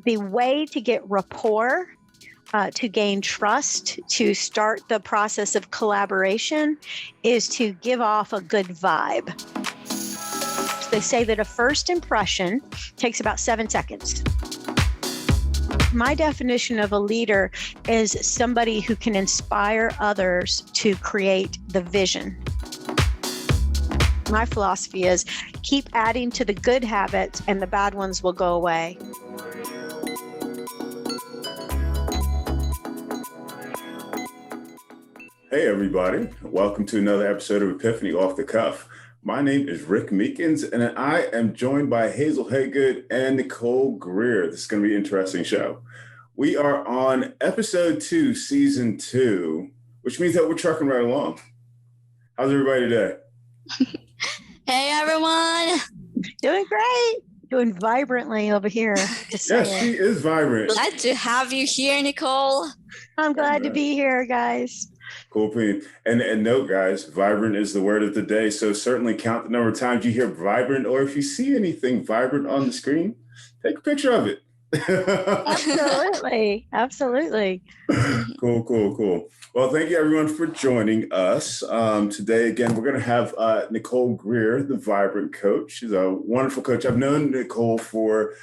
the way to get rapport, to gain trust, to start the process of collaboration, is to give off a good vibe. They say that a first impression takes about 7 seconds. My definition of a leader is somebody who can inspire others to create the vision. My philosophy is keep adding to the good habits and the bad ones will go away. Hey everybody, welcome to another episode of Epiphany Off the Cuff. My name is Rick Meekins and I am joined by Hazel Haygood and Nicole Greer. This is going to be an interesting show. We are on episode 2, season 2, which means that we're trucking right along. How's everybody today? Hey everyone. Doing great. Doing vibrantly over here. Yes, she is vibrant. Glad to have you here, Nicole. I'm glad to be here, guys. Cool. And note, guys, vibrant is the word of the day. So certainly count the number of times you hear vibrant, or if you see anything vibrant on the screen, take a picture of it. Absolutely. Cool. Well, thank you everyone for joining us. Today, again, we're going to have Nicole Greer, the Vibrant Coach. She's a wonderful coach. I've known Nicole for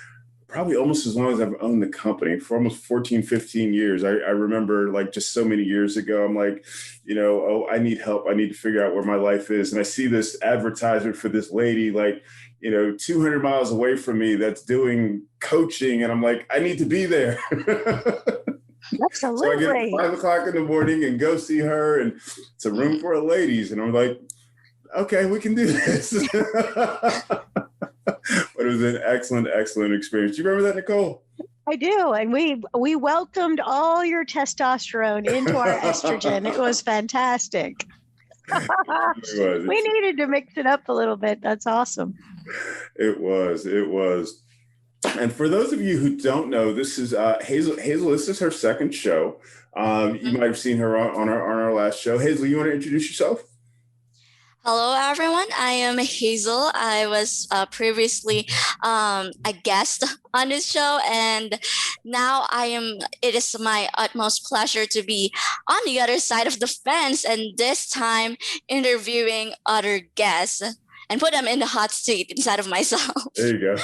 probably almost as long as I've owned the company, for almost 14, 15 years. I remember like just so many years ago, I'm like, I need help. I need to figure out where my life is. And I see this advertisement for this lady, like, 200 miles away from me that's doing coaching. And I'm like, I need to be there. Absolutely. So I get 5 o'clock in the morning and go see her, and it's a room full of ladies. And I'm like, okay, we can do this. But it was an excellent experience. Do you remember that, Nicole? I do. And we welcomed all your testosterone into our estrogen. It was fantastic. We needed to mix it up a little bit. That's awesome. It was. And for those of you who don't know, this is Hazel. This is her second show. You might have seen her on our last show. Hazel, you want to introduce yourself? Hello, everyone. I am Hazel. I was previously a guest on this show, and now it is my utmost pleasure to be on the other side of the fence, and this time interviewing other guests and put them in the hot seat instead of myself. There you go.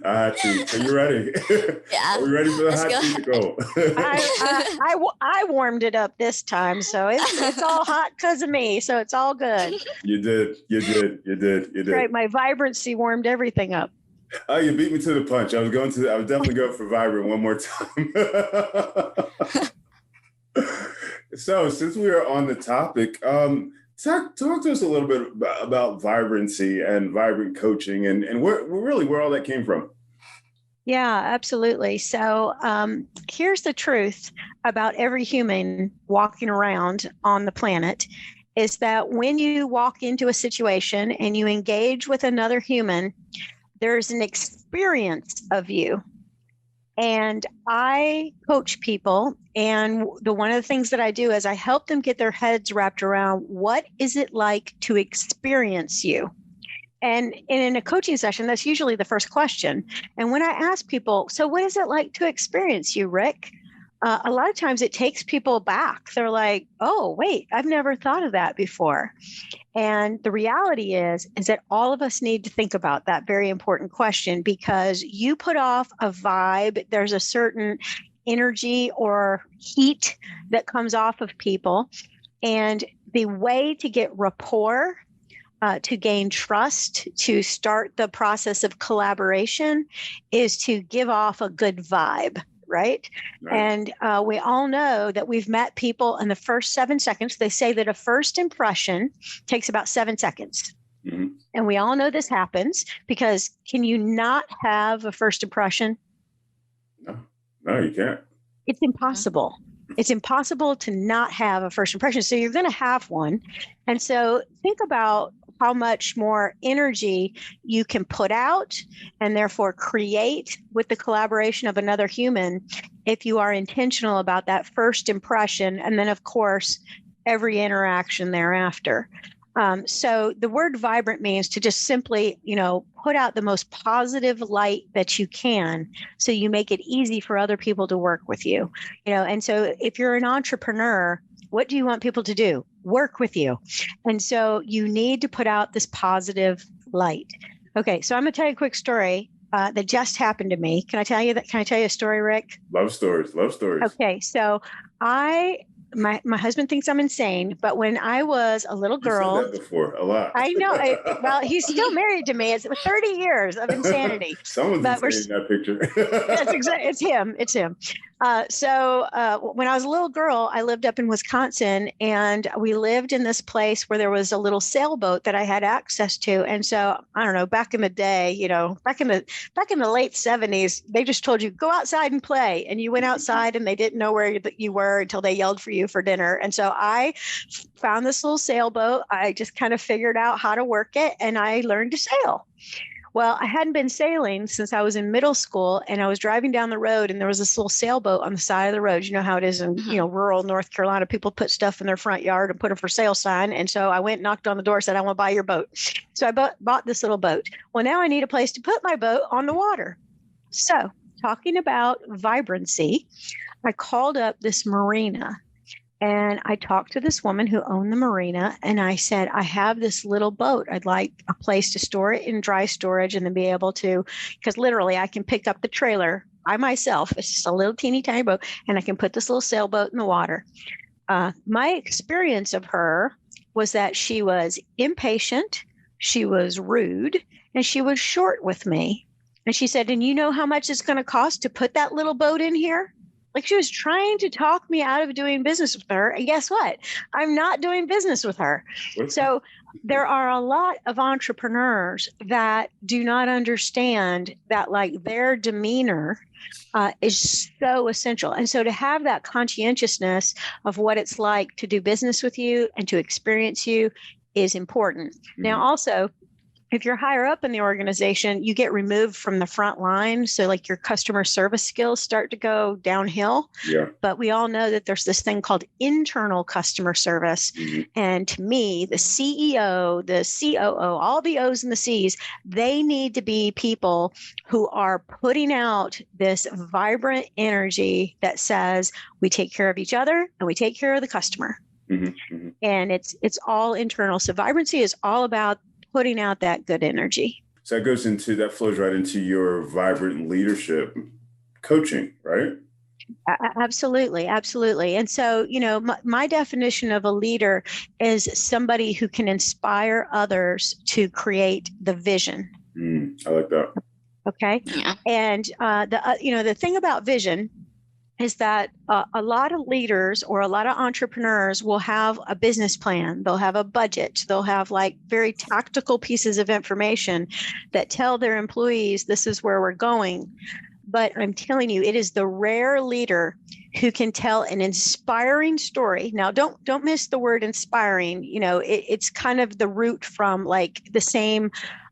Hot seat. Are you ready? Yeah. Are we ready for the hot seat to go? I warmed it up this time, so it's all hot because of me. So it's all good. You did. Right. My vibrancy warmed everything up. Oh, you beat me to the punch. I was definitely going for vibrant one more time. So since we are on the topic, talk to us a little bit about vibrancy and vibrant coaching and where all that came from. Yeah, absolutely. So here's the truth about every human walking around on the planet is that when you walk into a situation and you engage with another human, there's an experience of you. And I coach people, and one of the things that I do is I help them get their heads wrapped around what is it like to experience you. And in a coaching session, that's usually the first question. And when I ask people, so what is it like to experience you, Rick? A lot of times it takes people back. They're like, oh, wait, I've never thought of that before. And the reality is that all of us need to think about that very important question, because you put off a vibe. There's a certain energy or heat that comes off of people. And the way to get rapport, to gain trust, to start the process of collaboration, is to give off a good vibe. Right. And we all know that we've met people in the first 7 seconds. They say that a first impression takes about 7 seconds. Mm-hmm. And we all know this happens because can you not have a first impression? No, you can't. It's impossible. It's impossible to not have a first impression. So you're going to have one. And so think about how much more energy you can put out and therefore create with the collaboration of another human if you are intentional about that first impression. And then, of course, every interaction thereafter. So the word vibrant means to just simply, put out the most positive light that you can, so you make it easy for other people to work with you. And so if you're an entrepreneur, what do you want people to do? Work with you. And so you need to put out this positive light. Okay, so I'm going to tell you a quick story that just happened to me. Can I tell you a story, Rick? Love stories. Okay, so my husband thinks I'm insane, but when I was a little girl, you said that before a lot. I know. Well, he's still married to me. It's 30 years of insanity. Someone's insane in that picture. That's exactly. It's him. So when I was a little girl, I lived up in Wisconsin, and we lived in this place where there was a little sailboat that I had access to. And so I don't know, back in the day, back in the late 70s, they just told you go outside and play, and you went outside, and they didn't know where you were until they yelled for you for dinner. And so I found this little sailboat. I just kind of figured out how to work it, and I learned to sail. Well, I hadn't been sailing since I was in middle school, and I was driving down the road, and there was this little sailboat on the side of the road. You know how it is in rural North Carolina. People put stuff in their front yard and put a for sale sign. And so I went, knocked on the door, said, I want to buy your boat. So I bought this little boat. Well, now I need a place to put my boat on the water. So talking about vibrancy, I called up this marina. And I talked to this woman who owned the marina, and I said, I have this little boat. I'd like a place to store it in dry storage, and then be able to, because literally I can pick up the trailer by myself. It's just a little teeny tiny boat, and I can put this little sailboat in the water. My experience of her was that she was impatient, she was rude, and she was short with me. And she said, and you know how much it's going to cost to put that little boat in here? Like, she was trying to talk me out of doing business with her. And guess what? I'm not doing business with her. So there are a lot of entrepreneurs that do not understand that, like, their demeanor is so essential. And so to have that conscientiousness of what it's like to do business with you and to experience you is important. Mm-hmm. Now, also, if you're higher up in the organization, you get removed from the front line. So like your customer service skills start to go downhill. Yeah. But we all know that there's this thing called internal customer service. Mm-hmm. And to me, the CEO, the COO, all the O's and the C's, they need to be people who are putting out this vibrant energy that says we take care of each other and we take care of the customer. Mm-hmm. Mm-hmm. And it's all internal. So vibrancy is all about putting out that good energy. So that flows right into your vibrant leadership coaching, right? Absolutely. Absolutely. And so, my definition of a leader is somebody who can inspire others to create the vision. I like that. Okay. Yeah. And the thing about vision is that a lot of leaders or a lot of entrepreneurs will have a business plan. They'll have a budget. They'll have like very tactical pieces of information that tell their employees, this is where we're going. But I'm telling you, it is the rare leader who can tell an inspiring story. Now, don't miss the word inspiring. It's kind of the root from like the same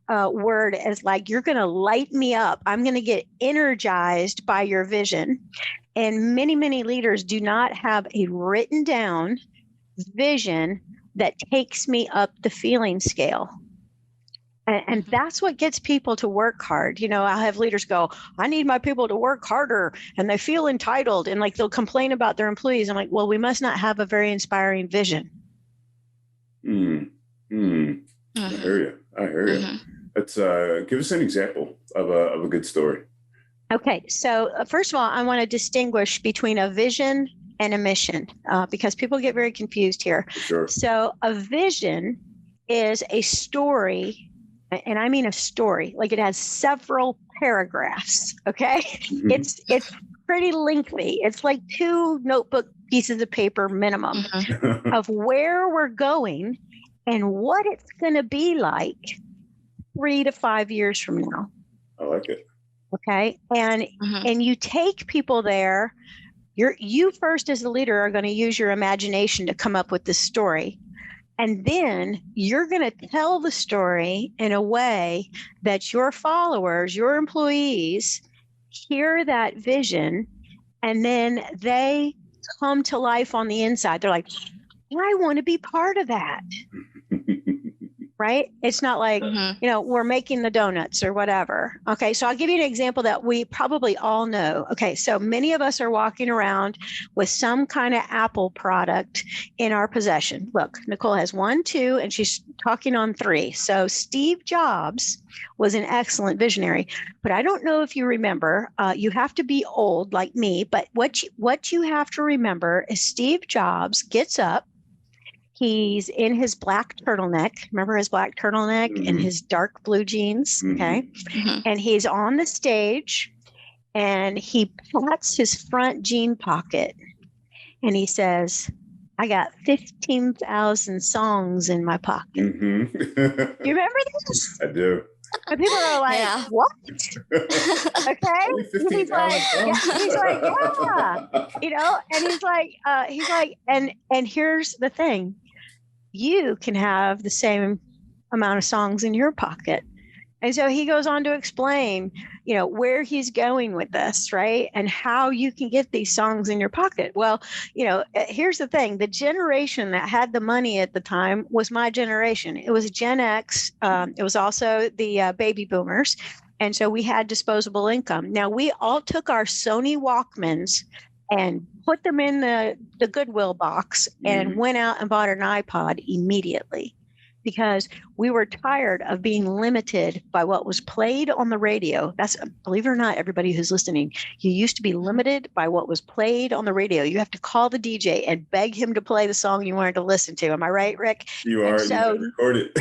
word as like, you're going to light me up. I'm going to get energized by your vision. And many, many leaders do not have a written down vision that takes me up the feeling scale. And that's what gets people to work hard. I have leaders go, I need my people to work harder, and they feel entitled, and like they'll complain about their employees. I'm like, well, we must not have a very inspiring vision. I hear you. Mm-hmm. Let's give us an example of a good story. Okay, so first of all, I want to distinguish between a vision and a mission because people get very confused here. Sure. So a vision is a story, and I mean a story, like it has several paragraphs, okay? Mm-hmm. It's pretty lengthy. It's like 2 notebook pieces of paper minimum of where we're going and what it's going to be like 3 to 5 years from now. I like it. Okay. And you take people there. You first as a leader are going to use your imagination to come up with this story. And then you're going to tell the story in a way that your followers, your employees hear that vision, and then they come to life on the inside. They're like, I want to be part of that. right? It's not like, we're making the donuts or whatever. Okay. So I'll give you an example that we probably all know. Okay. So many of us are walking around with some kind of Apple product in our possession. Look, Nicole has 1, 2, and she's talking on 3. So Steve Jobs was an excellent visionary, but I don't know if you remember, you have to be old like me, but what you have to remember is Steve Jobs gets up. He's in his black turtleneck. Remember his black turtleneck and his dark blue jeans? Okay. And he's on the stage and he pats his front jean pocket and he says, I got 15,000 songs in my pocket. Do you remember this? I do. And people are like, what? Okay. He's like, yeah. And here's the thing. You can have the same amount of songs in your pocket. And so he goes on to explain, where he's going with this, right? And how you can get these songs in your pocket. Well, here's the thing. The generation that had the money at the time was my generation. It was Gen X. It was also the baby boomers. And so we had disposable income. Now, we all took our Sony Walkmans and put them in the Goodwill box and went out and bought an iPod immediately because we were tired of being limited by what was played on the radio. That's, believe it or not, everybody who's listening, you used to be limited by what was played on the radio. You have to call the DJ and beg him to play the song you wanted to listen to. Am I right, Rick? You are. So, you recorded.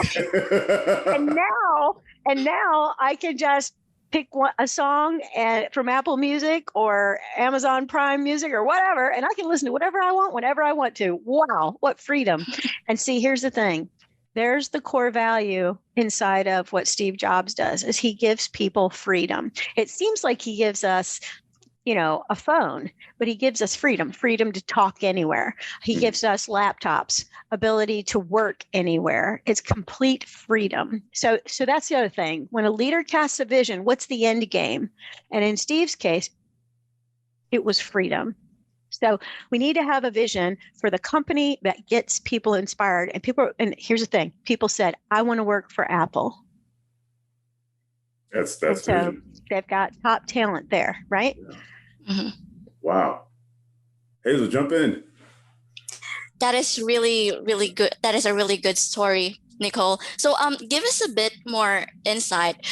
and now I can just pick a song from Apple Music or Amazon Prime Music or whatever, and I can listen to whatever I want, whenever I want to. Wow, what freedom. And see, here's the thing. There's the core value inside of what Steve Jobs does is he gives people freedom. It seems like he gives us, a phone, but he gives us freedom to talk anywhere. He gives us laptops, ability to work anywhere. It's complete freedom. So that's the other thing. When a leader casts a vision, what's the end game? And in Steve's case, it was freedom. So we need to have a vision for the company that gets people inspired. And here's the thing. People said, I want to work for Apple. That's so they've got top talent there, right? Yeah. Wow. Hazel, jump in. That is really, really good. That is a really good story, Nicole. So give us a bit more insight.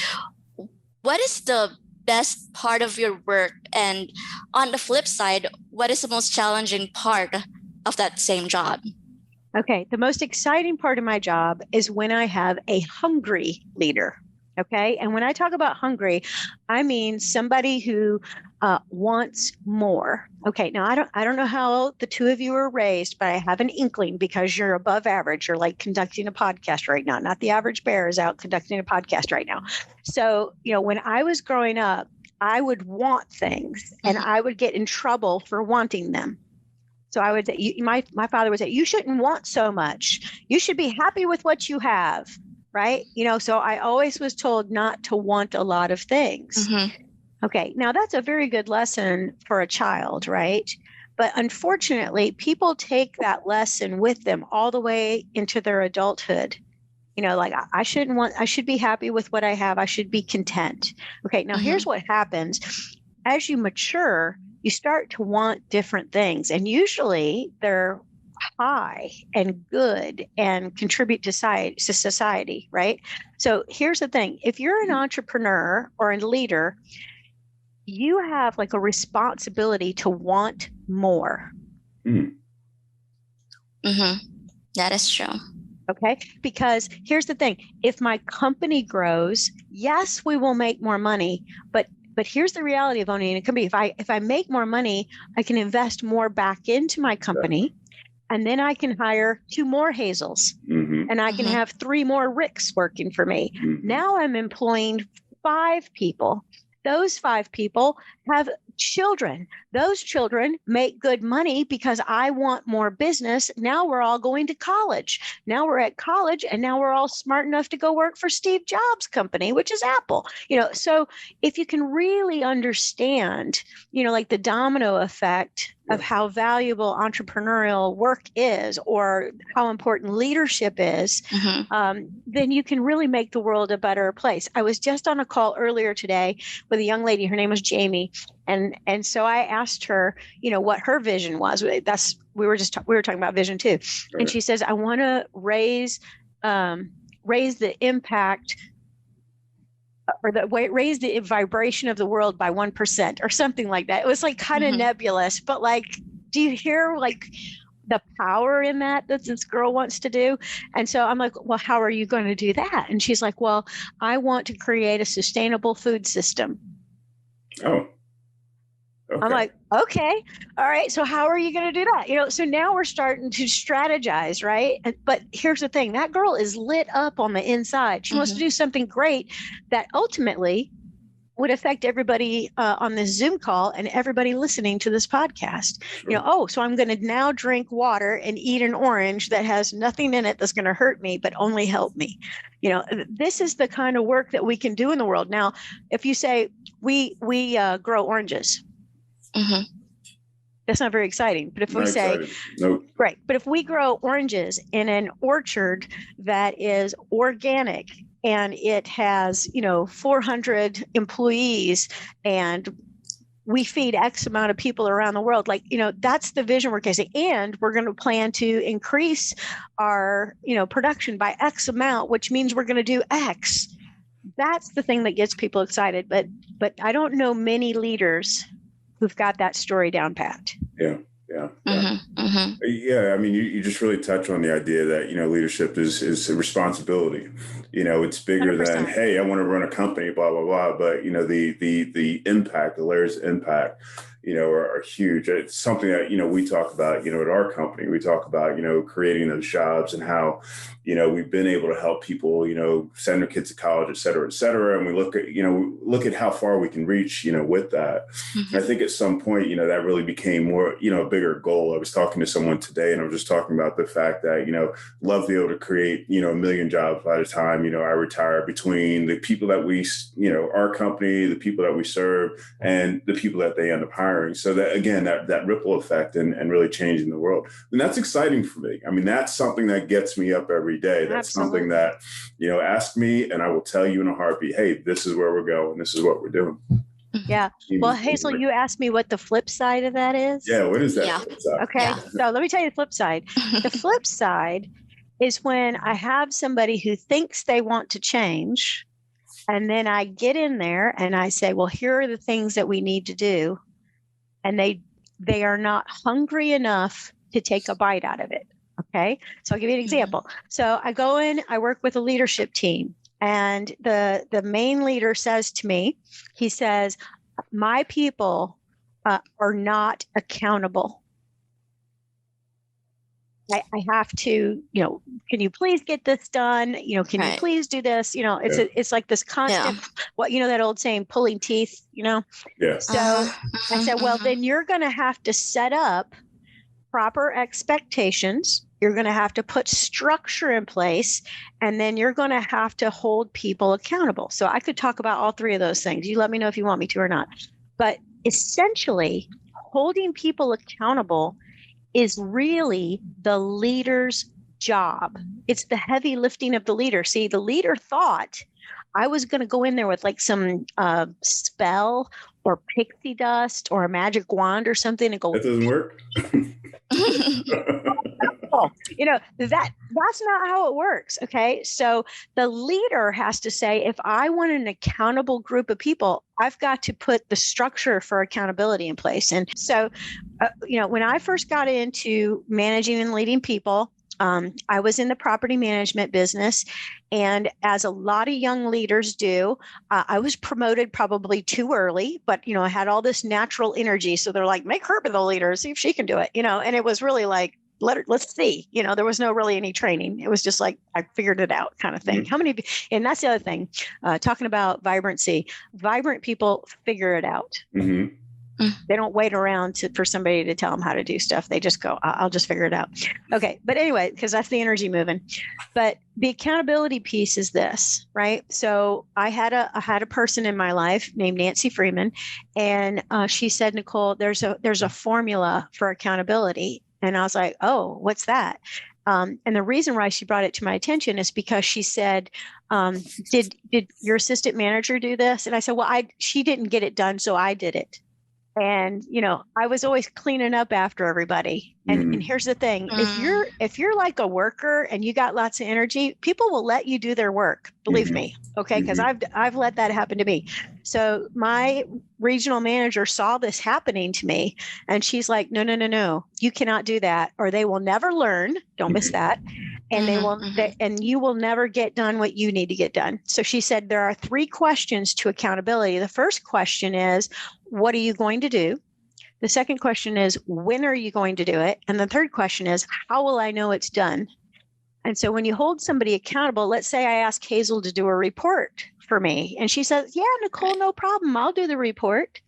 What is the best part of your work? And on the flip side, what is the most challenging part of that same job? Okay. The most exciting part of my job is when I have a hungry leader. Okay. And when I talk about hungry, I mean somebody who wants more. Okay. Now, I don't know how the two of you were raised, but I have an inkling because you're above average. You're like conducting a podcast right now. Not the average bear is out conducting a podcast right now. So, when I was growing up, I would want things and I would get in trouble for wanting them. So I would say, my father would say, you shouldn't want so much. You should be happy with what you have. Right. So I always was told not to want a lot of things. Okay. Now that's a very good lesson for a child. Right. But unfortunately, people take that lesson with them all the way into their adulthood. Like I should be happy with what I have. I should be content. Okay. Now here's what happens. As you mature, you start to want different things. And usually they're high and good and contribute to society, right? So here's the thing. If you're an entrepreneur or a leader, you have like a responsibility to want more. That is true. Okay. Because here's the thing. If my company grows, yes, we will make more money, but here's the reality of owning a company. If I make more money, I can invest more back into my company. And then I can hire 2 more Hazels and I can have 3 more Ricks working for me. Now I'm employing 5 people. Those 5 people have children. Those children make good money because I want more business. Now we're all going to college. Now we're at college and now we're all smart enough to go work for Steve Jobs' company, which is Apple. So if you can really understand, like the domino effect of how valuable entrepreneurial work is, or how important leadership is, then you can really make the world a better place. I was just on a call earlier today with a young lady. Her name was Jamie. And so I asked her, what her vision was. We were talking about vision too. Right. And she says, I want to raise the impact, or raise the vibration of the world by 1% or something like that. It was like kind of nebulous, but like, do you hear like the power in that this girl wants to do? And so I'm like, well, how are you going to do that? And she's like, well, I want to create a sustainable food system. Oh. Okay. I'm like, okay, all right. So how are you going to do that? So now we're starting to strategize, right? But here's the thing: that girl is lit up on the inside. She wants to do something great that ultimately would affect everybody on this Zoom call and everybody listening to this podcast. Sure. So I'm going to now drink water and eat an orange that has nothing in it that's going to hurt me, but only help me. This is the kind of work that we can do in the world. Now, if you say we grow oranges, that's not very exciting. But if we say, nope. Right. But if we grow oranges in an orchard that is organic and it has, 400 employees, and we feed X amount of people around the world, that's the vision we're casing. And we're going to plan to increase our, production by X amount, which means we're going to do X. That's the thing that gets people excited. But I don't know many leaders who've got that story down pat. Yeah. Yeah. I mean, you just really touch on the idea that, leadership is a responsibility. It's bigger 100%. than, hey, I want to run a company, blah, blah, blah. But, the impact, the layers of impact, are huge. It's something that, we talk about, at our company. We talk about, creating those jobs and how, we've been able to help people, send their kids to college, et cetera, et cetera. And we look at how far we can reach, with that. I think at some point, that really became more, a bigger goal. I was talking to someone today, and I was just talking about the fact that, love to be able to create, 1 million jobs by the time, I retire, between the people that we, our company, the people that we serve, and the people that they end up hiring. So that, again, that ripple effect and really changing the world. And that's exciting for me. I mean, that's something that gets me up every day. That's Absolutely. something that, ask me and I will tell you in a heartbeat, hey, this is where we're going. This is what we're doing. Yeah. Well, Hazel, you asked me what the flip side of that is. Yeah. What is that? Yeah. Okay. Yeah. So let me tell you the flip side. The flip side is when I have somebody who thinks they want to change, and then I get in there and I say, well, here are the things that we need to do. And they are not hungry enough to take a bite out of it. Okay. So I'll give you an example. So I go in, I work with a leadership team, and the main leader says to me, he says, my people are not accountable. I have to, can you please get this done? Can you please do this? It's like this constant, that old saying, pulling teeth, Yeah. So I said, well, then you're going to have to set up proper expectations. You're going to have to put structure in place, and then you're going to have to hold people accountable. So I could talk about all three of those things. You let me know if you want me to or not. But essentially, holding people accountable is really the leader's job. It's the heavy lifting of the leader. See, the leader thought I was going to go in there with like some spell or pixie dust or a magic wand or something and go. That doesn't work. That's not how it works. Okay. So the leader has to say, if I want an accountable group of people, I've got to put the structure for accountability in place. And so, when I first got into managing and leading people, I was in the property management business. And as a lot of young leaders do, I was promoted probably too early, but, I had all this natural energy. So they're like, make her be the leader, see if she can do it, and it was really like, let's see, there was no really any training. It was just like, I figured it out kind of thing. Mm-hmm. And that's the other thing, talking about vibrancy, vibrant people figure it out. Mm-hmm. They don't wait around for somebody to tell them how to do stuff. They just go, I'll just figure it out. Okay. But anyway, because that's the energy moving. But the accountability piece is this, right? So I had a person in my life named Nancy Freeman, and she said, Nicole, there's a formula for accountability. And I was like, oh, what's that? And the reason why she brought it to my attention is because she said, did your assistant manager do this? And I said, well, she didn't get it done, so I did it. And, I was always cleaning up after everybody. And here's the thing. If you're like a worker and you got lots of energy, people will let you do their work. Believe me. Okay. Cause I've let that happen to me. So my regional manager saw this happening to me, and she's like, no, you cannot do that, or they will never learn. Don't miss that. And and you will never get done what you need to get done. So she said, there are 3 questions to accountability. The first question is, what are you going to do? The second question is, when are you going to do it? And the third question is, how will I know it's done? And so when you hold somebody accountable, let's say I ask Hazel to do a report for me, and she says, yeah, Nicole, no problem. I'll do the report.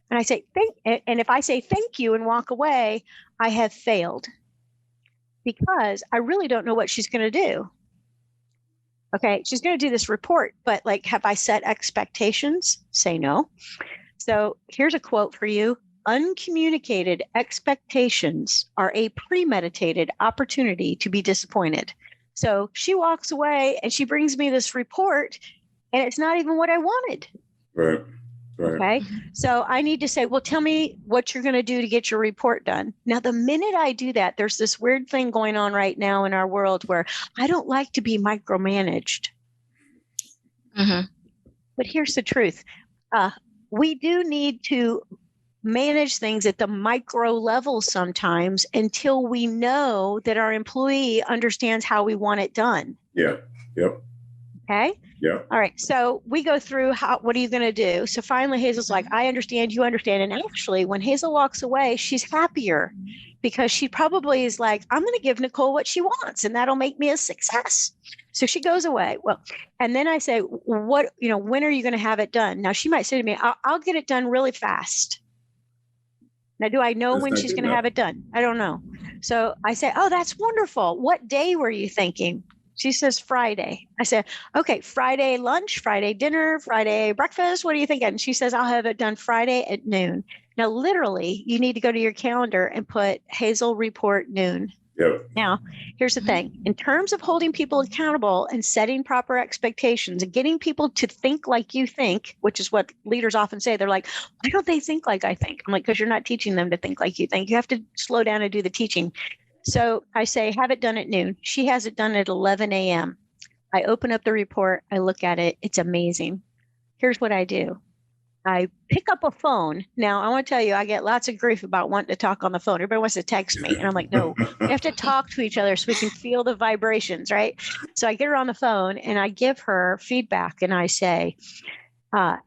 And I say, and if I say thank you and walk away, I have failed, because I really don't know what she's going to do. Okay, she's going to do this report, but have I set expectations? Say no. So here's a quote for you. Uncommunicated expectations are a premeditated opportunity to be disappointed. So she walks away and she brings me this report, and it's not even what I wanted. Right. Okay. So I need to say, well, tell me what you're going to do to get your report done. Now, the minute I do that, there's this weird thing going on right now in our world where I don't like to be micromanaged. But here's the truth. We do need to manage things at the micro level sometimes until we know that our employee understands how we want it done. Yeah. Yep. Okay. Yeah. All right. So we go through what are you going to do? So finally, Hazel's like, I understand, you understand. And actually, when Hazel walks away, she's happier, because she probably is like, I'm going to give Nicole what she wants, and that'll make me a success. So she goes away. Well, and then I say, when are you going to have it done? Now, she might say to me, I'll get it done really fast. Now, do I know when she's going to have it done? I don't know. So I say, oh, that's wonderful. What day were you thinking? She says Friday. I said, okay, Friday lunch, Friday dinner, Friday breakfast. What are you thinking? And she says, I'll have it done Friday at noon. Now, literally, you need to go to your calendar and put Hazel report noon. Yep. Now, here's the thing. In terms of holding people accountable and setting proper expectations and getting people to think like you think, which is what leaders often say, they're like, why don't they think like I think? I'm like, because you're not teaching them to think like you think. You have to slow down and do the teaching. So I say, have it done at noon. She has it done at 11 a.m. I open up the report. I look at it. It's amazing. Here's what I do. I pick up a phone. Now, I want to tell you, I get lots of grief about wanting to talk on the phone. Everybody wants to text me. And I'm like, no, we have to talk to each other so we can feel the vibrations, right? So I get her on the phone and I give her feedback. And I say,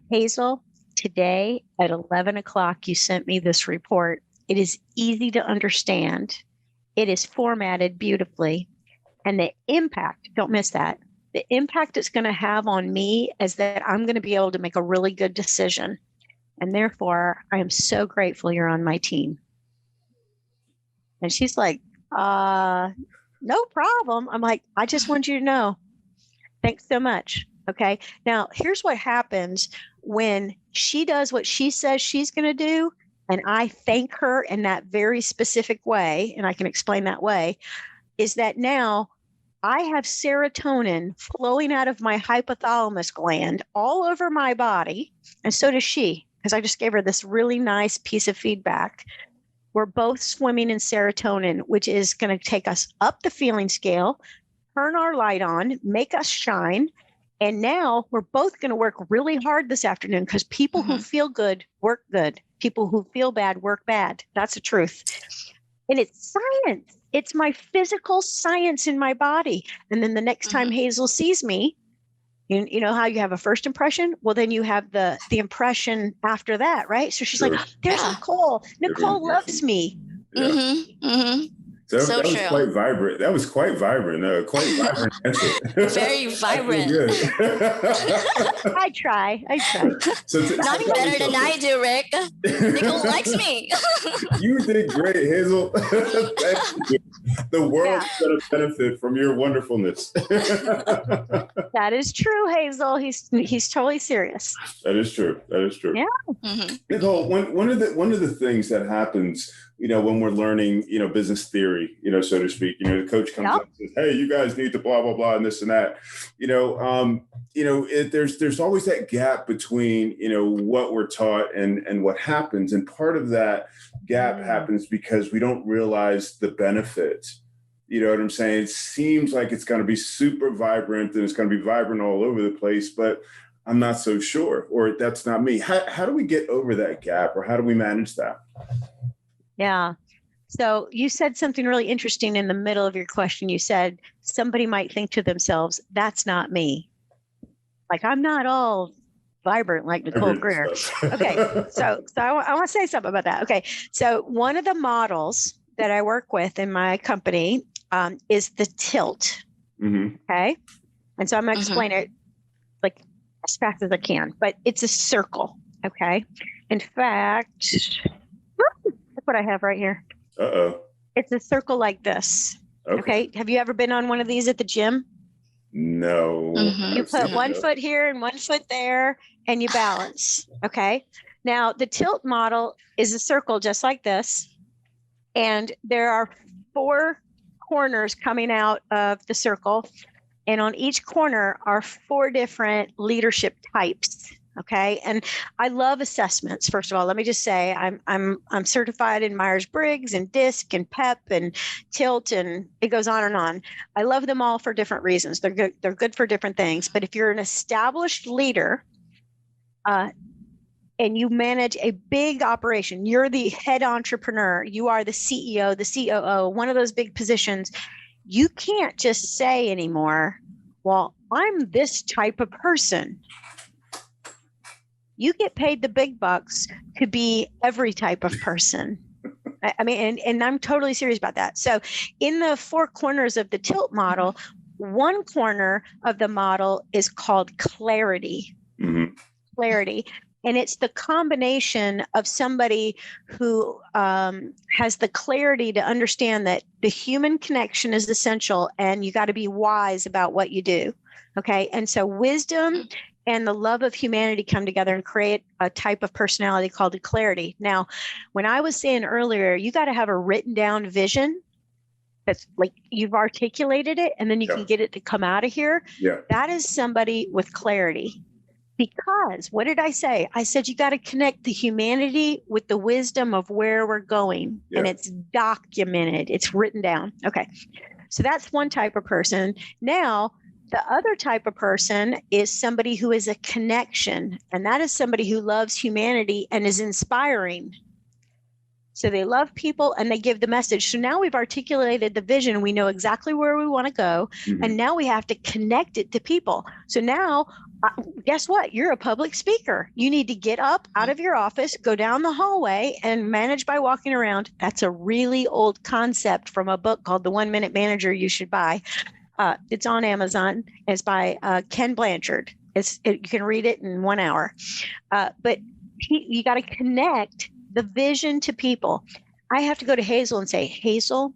Hazel, today at 11 o'clock, you sent me this report. It is easy to understand. It is formatted beautifully. And the impact, don't miss that. The impact it's going to have on me is that I'm going to be able to make a really good decision. And therefore, I am so grateful you're on my team. And she's like, no problem. I'm like, I just want you to know. Thanks so much. Okay. Now, here's what happens when she does what she says she's going to do. And I thank her in that very specific way, and I can explain that way, is that now I have serotonin flowing out of my hypothalamus gland all over my body, and so does she, because I just gave her this really nice piece of feedback. We're both swimming in serotonin, which is going to take us up the feeling scale, turn our light on, make us shine. And now we're both going to work really hard this afternoon, because people who feel good work good. People who feel bad work bad. That's the truth. And it's science. It's my physical science in my body. And then the next time Hazel sees me, you know how you have a first impression? Well, then you have the impression after that, right? So she's like, there's Nicole. Nicole loves me. Yeah. So So that was true. quite vibrant. That was quite vibrant. Quite vibrant answer. Very vibrant. Good. I try. So Nothing better than I do, Rick. Nicole likes me. You did great, Hazel. Thank you. The world's going to benefit from your wonderfulness. That is true, Hazel. He's totally serious. That is true. Yeah. Mm-hmm. Nicole, one of the things that happens, when we're learning, business theory, so to speak, the coach comes up and says, hey, you guys need to blah, blah, blah, and this and that, there's always that gap between, what we're taught and what happens. And part of that gap happens because we don't realize the benefit. You know what I'm saying? It seems like it's going to be super vibrant and it's going to be vibrant all over the place, but I'm not so sure, or that's not me. How do we get over that gap, or how do we manage that? Yeah. So you said something really interesting in the middle of your question. You said somebody might think to themselves, that's not me. Like, I'm not all vibrant like Nicole Greer. Okay. So I want to say something about that. Okay. So one of the models that I work with in my company is the tilt. Mm-hmm. Okay. And so I'm going to explain it like as fast as I can, but it's a circle. Okay. In fact, look what I have right here. Uh-oh. It's a circle like this. Okay. Have you ever been on one of these at the gym? No. Mm-hmm. You put one foot here and one foot there and you balance. Okay. Now the tilt model is a circle just like this. And there are 4 corners coming out of the circle. And on each corner are 4 different leadership types. Okay. And I love assessments. First of all, let me just say I'm certified in Myers-Briggs and DISC and PEP and TILT, and it goes on and on. I love them all for different reasons. They're good for different things. But if you're an established leader, and you manage a big operation, you're the head entrepreneur, you are the CEO, the COO, one of those big positions, you can't just say anymore, well, I'm this type of person. You get paid the big bucks to be every type of person. I mean, and I'm totally serious about that. So in the 4 corners of the tilt model, one corner of the model is called clarity. Mm-hmm. Clarity. And it's the combination of somebody who has the clarity to understand that the human connection is essential and you got to be wise about what you do. Okay. And so wisdom and the love of humanity come together and create a type of personality called the clarity. Now, when I was saying earlier, you got to have a written down vision that's like you've articulated it and then you can get it to come out of here. Yeah. That is somebody with clarity. Because what did I say? I said, you got to connect the humanity with the wisdom of where we're going. Yeah. And it's documented. It's written down. Okay. So that's one type of person. Now, the other type of person is somebody who is a connection. And that is somebody who loves humanity and is inspiring. So they love people and they give the message. So now we've articulated the vision. We know exactly where we want to go. Mm-hmm. And now we have to connect it to people. So now, guess what? You're a public speaker. You need to get up out of your office, go down the hallway and manage by walking around. That's a really old concept from a book called The 1 Minute Manager You Should buy. It's on Amazon. It's by Ken Blanchard. You can read it in 1 hour. But you got to connect the vision to people. I have to go to Hazel and say, Hazel,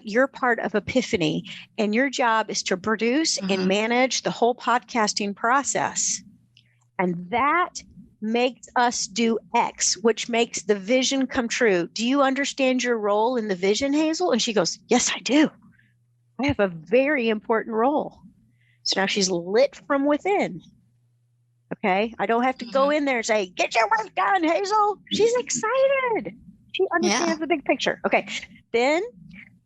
you're part of Epiphany, and your job is to produce and manage the whole podcasting process. And that makes us do X, which makes the vision come true. Do you understand your role in the vision, Hazel? And she goes, yes, I do. I have a very important role. So now she's lit from within. Okay. I don't have to go in there and say, get your work done, Hazel. She's excited. She understands the big picture. Okay. Then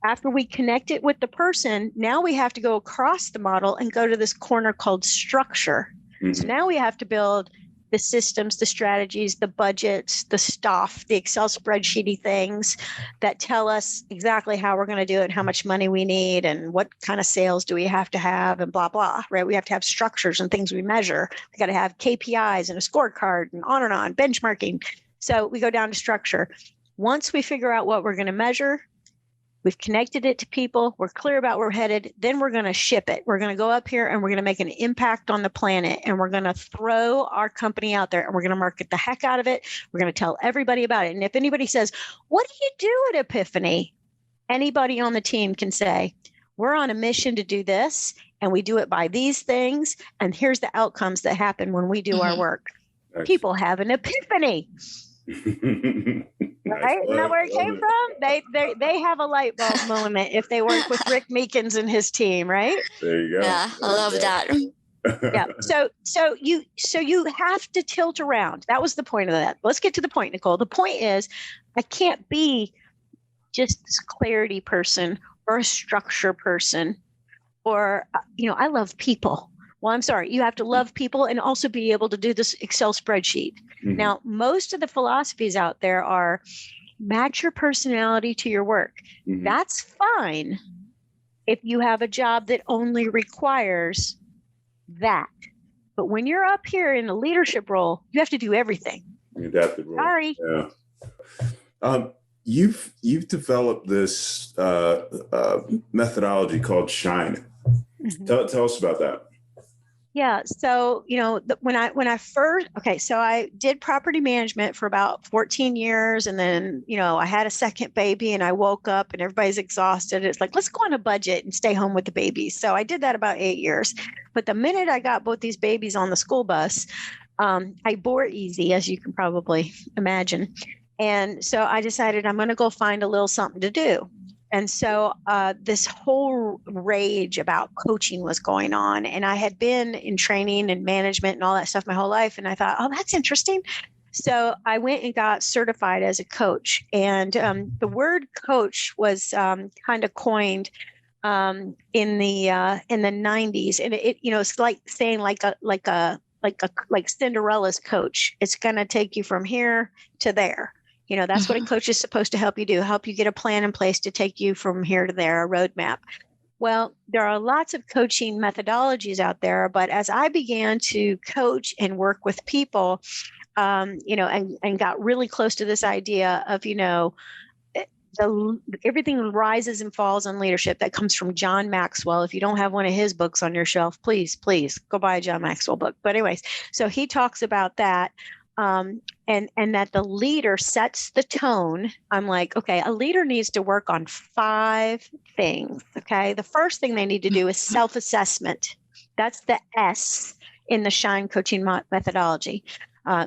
after we connect it with the person, now we have to go across the model and go to this corner called structure. Mm-hmm. So now we have to build the systems, the strategies, the budgets, the stuff, the Excel spreadsheety things that tell us exactly how we're going to do it, how much money we need, and what kind of sales do we have to have, and blah, blah, right? We have to have structures and things we measure. We got to have KPIs and a scorecard and on, benchmarking. So we go down to structure. Once we figure out what we're going to measure, We've connected it to people. We're clear about where we're headed. Then we're going to ship it. We're going to go up here and we're going to make an impact on the planet. And we're going to throw our company out there and we're going to market the heck out of it. We're going to tell everybody about it. And if anybody says, what do you do at Epiphany? Anybody on the team can say, we're on a mission to do this. And we do it by these things. And here's the outcomes that happen when we do our work. Excellent. People have an epiphany. Right? Isn't that where it came from? They have a light bulb moment if they work with Rick Meekins and his team, right? There you go. Yeah, I love that. Yeah. So you have to tilt around. That was the point of that. Let's get to the point, Nicole. The point is, I can't be just this clarity person or a structure person, or I love people. Well, I'm sorry. You have to love people and also be able to do this Excel spreadsheet. Mm-hmm. Now, most of the philosophies out there are match your personality to your work. Mm-hmm. That's fine if you have a job that only requires that. But when you're up here in a leadership role, you have to do everything. Adaptive role. Sorry. Yeah. You've developed this methodology called SHINE. Mm-hmm. Tell us about that. Yeah. So, when I first, so I did property management for about 14 years. And then, I had a second baby and I woke up and everybody's exhausted. It's like, let's go on a budget and stay home with the babies. So I did that about 8 years. But the minute I got both these babies on the school bus, I bore easy, as you can probably imagine. And so I decided I'm going to go find a little something to do. And so this whole rage about coaching was going on. And I had been in training and management and all that stuff my whole life. And I thought, oh, that's interesting. So I went and got certified as a coach. And the word coach was kind of coined in the 90s. And it's like saying like Cinderella's coach. It's going to take you from here to there. That's what a coach is supposed to help you do, help you get a plan in place to take you from here to there, a roadmap. Well, there are lots of coaching methodologies out there, but as I began to coach and work with people, and got really close to this idea of, everything rises and falls on leadership. That comes from John Maxwell. If you don't have one of his books on your shelf, please go buy a John Maxwell book. But anyways, so he talks about that. And that the leader sets the tone. I'm like, okay, a leader needs to work on 5 things. Okay. The first thing they need to do is self-assessment. That's the S in the SHINE coaching methodology.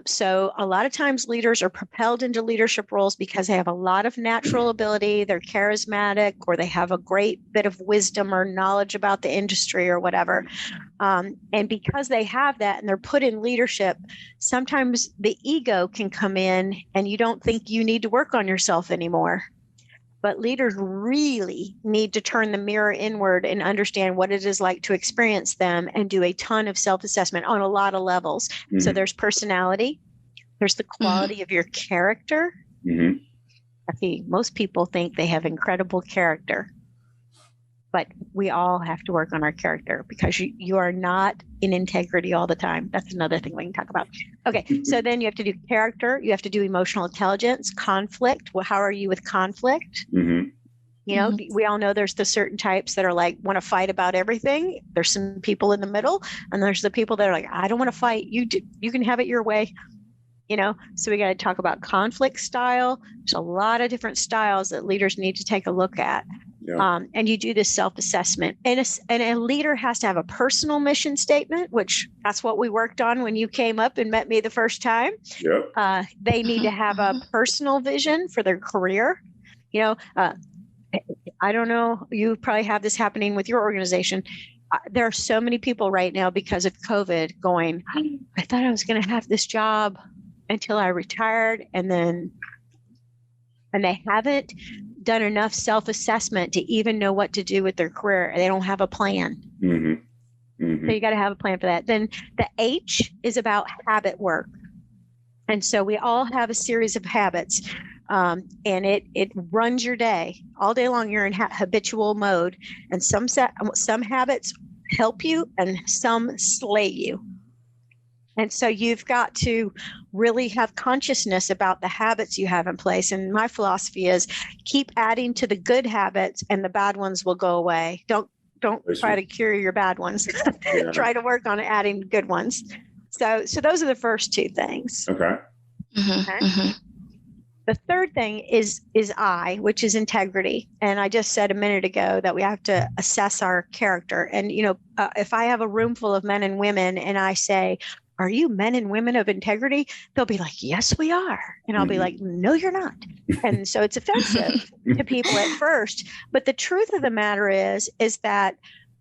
So a lot of times leaders are propelled into leadership roles because they have a lot of natural ability, they're charismatic, or they have a great bit of wisdom or knowledge about the industry or whatever. And because they have that and they're put in leadership, sometimes the ego can come in and you don't think you need to work on yourself anymore. But leaders really need to turn the mirror inward and understand what it is like to experience them and do a ton of self-assessment on a lot of levels. Mm-hmm. So there's personality, there's the quality of your character. Mm-hmm. I think most people think they have incredible character, but we all have to work on our character because you are not in integrity all the time. That's another thing we can talk about. Okay, so then you have to do character. You have to do emotional intelligence, conflict. Well, how are you with conflict? Mm-hmm. We all know there's the certain types that are like, want to fight about everything. There's some people in the middle, and there's the people that are like, I don't want to fight. You can have it your way. So we got to talk about conflict style. There's a lot of different styles that leaders need to take a look at. Yeah. And you do this self-assessment, and a leader has to have a personal mission statement, which that's what we worked on when you came up and met me the first time. Yep. They need to have a personal vision for their career. I don't know, you probably have this happening with your organization. There are so many people right now because of COVID going, I thought I was going to have this job until I retired, and they haven't done enough self-assessment to even know what to do with their career. They don't have a plan. Mm-hmm. Mm-hmm. So you got to have a plan for that. Then the H is about habit work. And so we all have a series of habits, and it runs your day all day long. You're in habitual mode, and some habits help you and some slay you. And so you've got to really have consciousness about the habits you have in place. And my philosophy is keep adding to the good habits and the bad ones will go away. Don't try to cure your bad ones. Yeah. Try to work on adding good ones. So those are the first two things. Okay. Okay? The third thing is I, which is integrity. And I just said a minute ago that we have to assess our character. And, if I have a room full of men and women and I say, are you men and women of integrity? They'll be like, yes, we are. And I'll be like, no, you're not. And so it's offensive to people at first. But the truth of the matter is that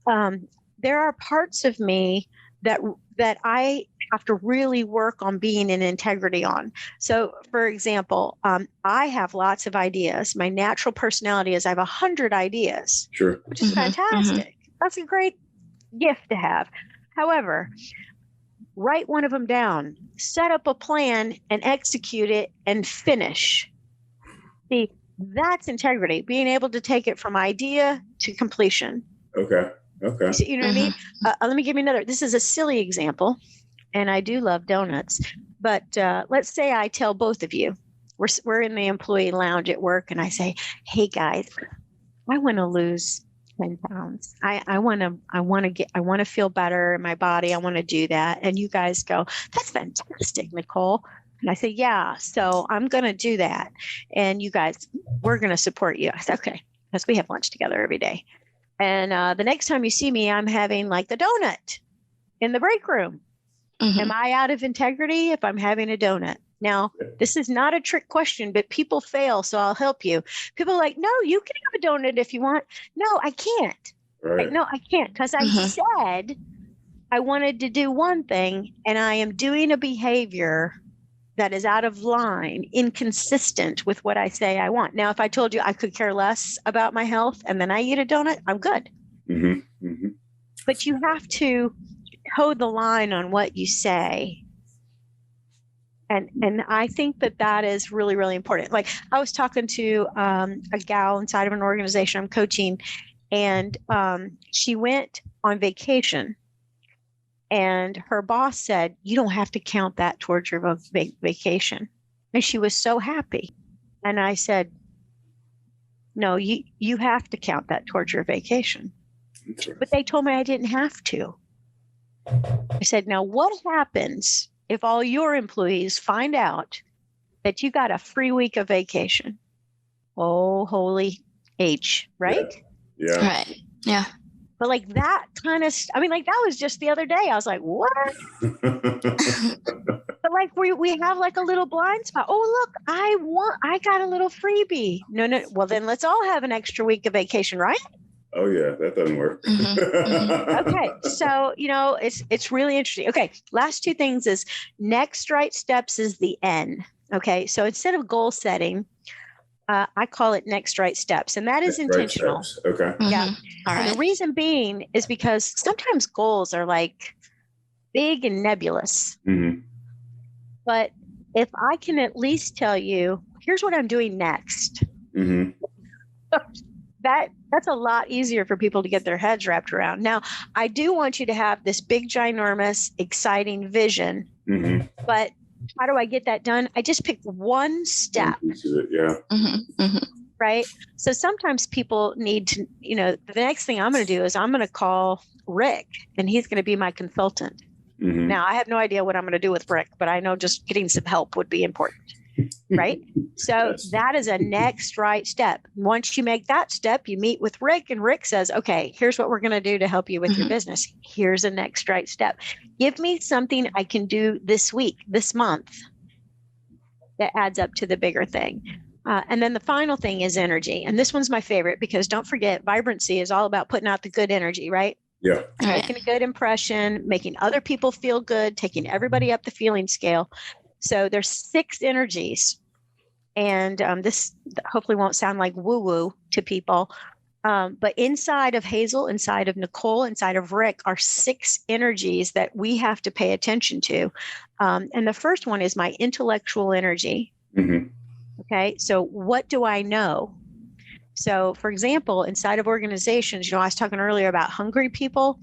there are parts of me that I have to really work on being in integrity on. So, for example, I have lots of ideas. My natural personality is I have 100 ideas, Sure, which is fantastic. That's a great gift to have. However, write one of them down, set up a plan and execute it and finish. See, that's integrity, being able to take it from idea to completion. Okay. So, you know what I mean? Let me give you another. This is a silly example, and I do love donuts. But let's say I tell both of you, we're in the employee lounge at work, and I say, "Hey guys, I want to lose 10 pounds. I want to feel better in my body. I want to do that." And you guys go, "That's fantastic, Nicole." And I say, "Yeah, so I'm going to do that. And you guys, we're going to support you." I said, "Okay," because we have lunch together every day. And the next time you see me, I'm having like the donut in the break room. Am I out of integrity if I'm having a donut? Now, this is not a trick question, but people fail, so I'll help you. People are like, "No, you can have a donut if you want." No, I can't. Right. No, I can't, because I said I wanted to do one thing, and I am doing a behavior that is out of line, inconsistent with what I say I want. Now, if I told you I could care less about my health and then I eat a donut, I'm good. But you have to toe the line on what you say. And I think that is really, really important. Like, I was talking to a gal inside of an organization I'm coaching, and she went on vacation. And her boss said, "You don't have to count that towards your vacation." And she was so happy. And I said, "No, you have to count that towards your vacation." But they told me I didn't have to. I said, "Now, what happens if all your employees find out that you got a free week of vacation?" Oh, holy H, right? Yeah. Right. Yeah. But like that kind of, like that was just the other day. I was like, what? But like we have like a little blind spot. Oh, look, I got a little freebie. No. Well, then let's all have an extra week of vacation, right? Oh yeah, that doesn't work. Okay. So, it's really interesting. Okay. Last two things is next right steps is the N. Okay. So instead of goal setting, I call it next right steps, and that is intentional. Right steps. Okay. Yeah. All right. And the reason being is because sometimes goals are like big and nebulous. But if I can at least tell you, here's what I'm doing next, that's a lot easier for people to get their heads wrapped around. Now, I do want you to have this big, ginormous, exciting vision, but how do I get that done? I just pick one step. Yeah. Right. So sometimes people need to, the next thing I'm going to do is I'm going to call Rick, and he's going to be my consultant. Now, I have no idea what I'm going to do with Rick, but I know just getting some help would be important. Right. So that is a next right step. Once you make that step, you meet with Rick, and Rick says, "Okay, here's what we're going to do to help you with your business. Here's a next right step. Give me something I can do this week, this month, that adds up to the bigger thing." And then the final thing is energy. And this one's my favorite, because don't forget, vibrancy is all about putting out the good energy, right? Yeah. Making a good impression, making other people feel good, taking everybody up the feeling scale. So there's 6 energies. And this hopefully won't sound like woo-woo to people. But inside of Hazel, inside of Nicole, inside of Rick are 6 energies that we have to pay attention to. And the first one is my intellectual energy. Okay, so what do I know? So, for example, inside of organizations, I was talking earlier about hungry people.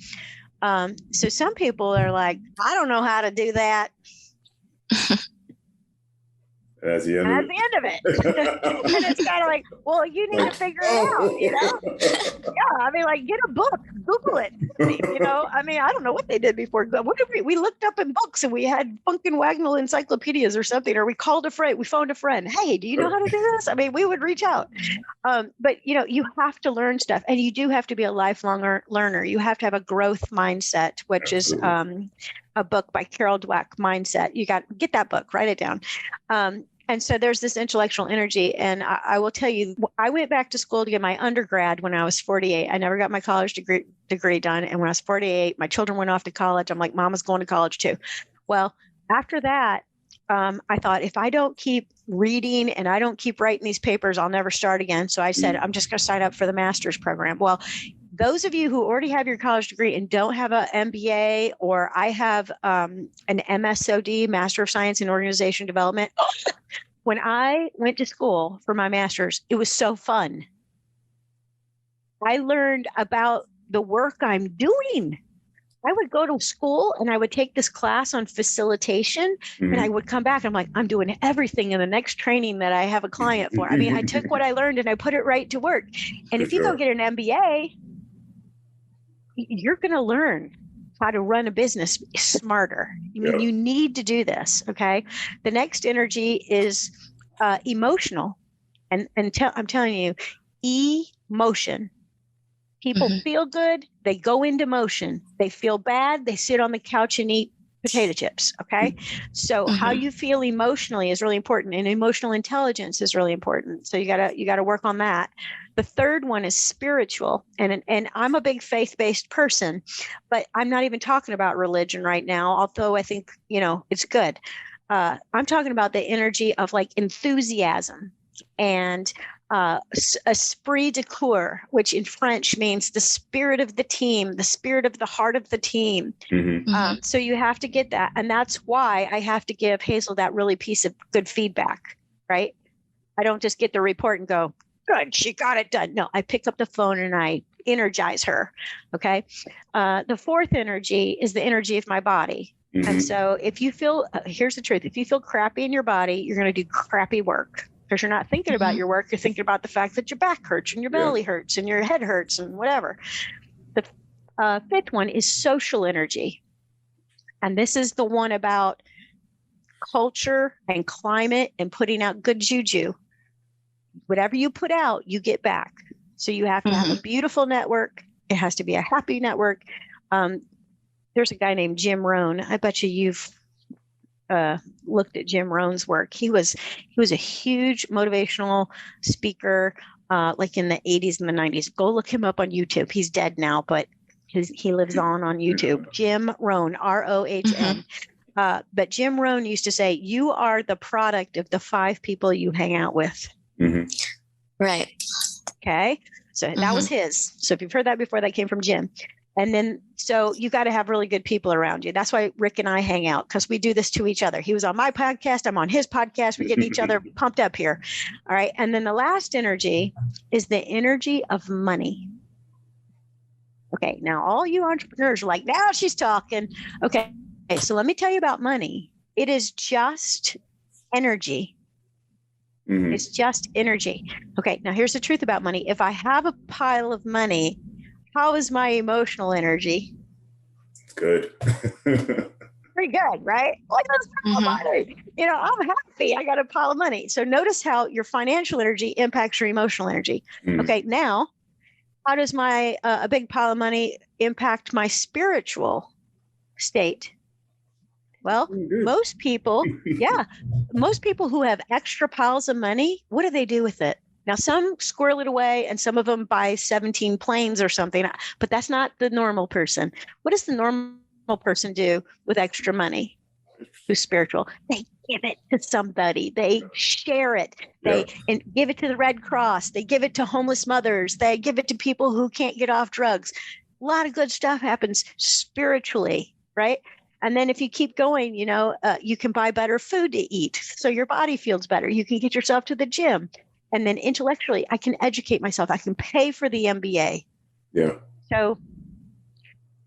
So some people are like, I don't know how to do that. That's the end of it. And it's kind of like, well, you need to figure it out, Yeah, I mean, like, get a book, Google it. I mean, I don't know what they did before. But what did we looked up in books and we had Funkin' Wagnall encyclopedias or something, or we phoned a friend. Hey, do you know how to do this? I mean, we would reach out. But you have to learn stuff, and you do have to be a lifelong learner. You have to have a growth mindset, which Absolutely. Is a book by Carol Dweck, Mindset. You get that book, write it down. And so there's this intellectual energy. And I will tell you, I went back to school to get my undergrad when I was 48. I never got my college degree done. And when I was 48, my children went off to college. I'm like, Mama's going to college too. Well, after that, I thought, if I don't keep reading and I don't keep writing these papers, I'll never start again. So I said, I'm just going to sign up for the master's program. Well, those of you who already have your college degree and don't have an MBA, or I have an MSOD, Master of Science in Organization Development. When I went to school for my master's, it was so fun. I learned about the work I'm doing. I would go to school and I would take this class on facilitation, and I would come back and I'm like, I'm doing everything in the next training that I have a client for. I mean, I took what I learned and I put it right to work. And if you go get an MBA, you're going to learn how to run a business smarter. I mean, you need to do this. Okay. The next energy is emotional. And I'm telling you, emotion. People feel good. They go into motion. They feel bad. They sit on the couch and eat potato chips. Okay. So how you feel emotionally is really important, and emotional intelligence is really important. So you gotta work on that. The third one is spiritual. And I'm a big faith-based person, but I'm not even talking about religion right now, although I think, it's good. I'm talking about the energy of like enthusiasm and esprit de corps, which in French means the spirit of the team, the spirit of the heart of the team. So you have to get that. And that's why I have to give Hazel that really piece of good feedback, right? I don't just get the report and go, good, she got it done. No, I pick up the phone and I energize her. Okay. The fourth energy is the energy of my body. And so if you feel, here's the truth, if you feel crappy in your body, you're going to do crappy work. Because you're not thinking about your work, you're thinking about the fact that your back hurts and your belly hurts and your head hurts and whatever. The fifth one is social energy. And this is the one about culture and climate and putting out good juju. Whatever you put out, you get back. So you have to have a beautiful network. It has to be a happy network. There's a guy named Jim Rohn. I bet you've looked at Jim Rohn's work. He was a huge motivational speaker, like in the 80s and the 90s. Go look him up on YouTube. He's dead now, but he lives on YouTube. Jim Rohn, Rohn. But Jim Rohn used to say, you are the product of the 5 people you hang out with. Right. Okay. So that was his. So if you've heard that before, that came from Jim. And then, so you got to have really good people around you. That's why Rick and I hang out, because we do this to each other. He was on my podcast. I'm on his podcast. We're getting each other pumped up here. All right. And then the last energy is the energy of money. Okay. Now, all you entrepreneurs are like, now she's talking. Okay. So let me tell you about money. It is just energy. It's just energy. Okay. Now, here's the truth about money. If I have a pile of money, how is my emotional energy? It's good. Pretty good, right? Like, that's money. I'm happy. I got a pile of money. So notice how your financial energy impacts your emotional energy. Okay, now, how does my a big pile of money impact my spiritual state? Well, most people who have extra piles of money, what do they do with it? Now, some squirrel it away and some of them buy 17 planes or something, but that's not the normal person. What does the normal person do with extra money? Who's spiritual? They give it to somebody. They share it. They and give it to the Red Cross. They give it to homeless mothers. They give it to people who can't get off drugs. A lot of good stuff happens spiritually, right? And then if you keep going, you can buy better food to eat, so your body feels better. You can get yourself to the gym. And then intellectually, I can educate myself. I can pay for the MBA. Yeah. So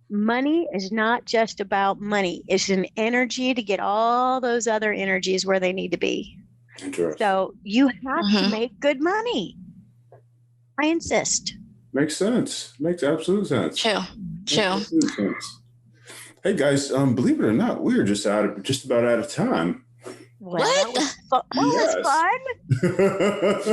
money is not just about money. It's an energy to get all those other energies where they need to be. Interesting. So you have to make good money. I insist. Makes sense. Makes absolute sense. True. Absolute sense. Hey guys, believe it or not, we're just about out of time. Well, What? that was fun.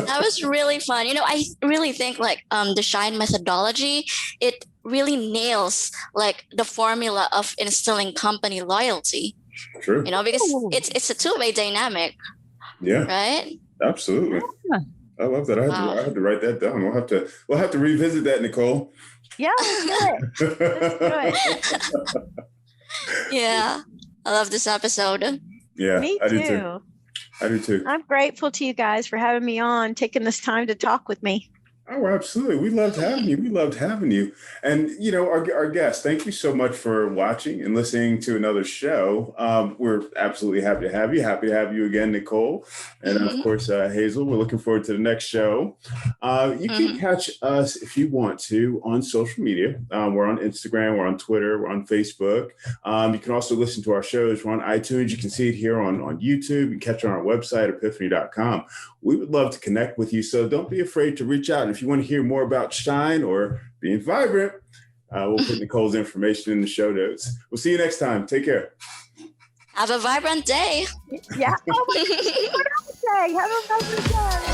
That was really fun. I really think like the Shine methodology, it really nails like the formula of instilling company loyalty. True. Because it's a two-way dynamic. Yeah. Right? Absolutely. Yeah. I love that. I had to write that down. We'll have to revisit that, Nicole. Yeah, let's do it. Yeah. I love this episode. Yeah, Me I too. do too. I do too. I'm grateful to you guys for having me on, taking this time to talk with me. Oh, absolutely. We loved having you. We loved having you. And, our guests, thank you so much for watching and listening to another show. We're absolutely happy to have you. Happy to have you again, Nicole. And of course, Hazel, we're looking forward to the next show. You can catch us if you want to on social media. We're on Instagram, we're on Twitter, we're on Facebook. You can also listen to our shows. We're on iTunes. You can see it here on YouTube. You can catch it on our website, epiphany.com. We would love to connect with you. So don't be afraid to reach out. If you want to hear more about Shine or being vibrant, we'll put Nicole's information in the show notes. We'll see you next time. Take care. Have a vibrant day. Yeah. Oh my God. Have a vibrant day.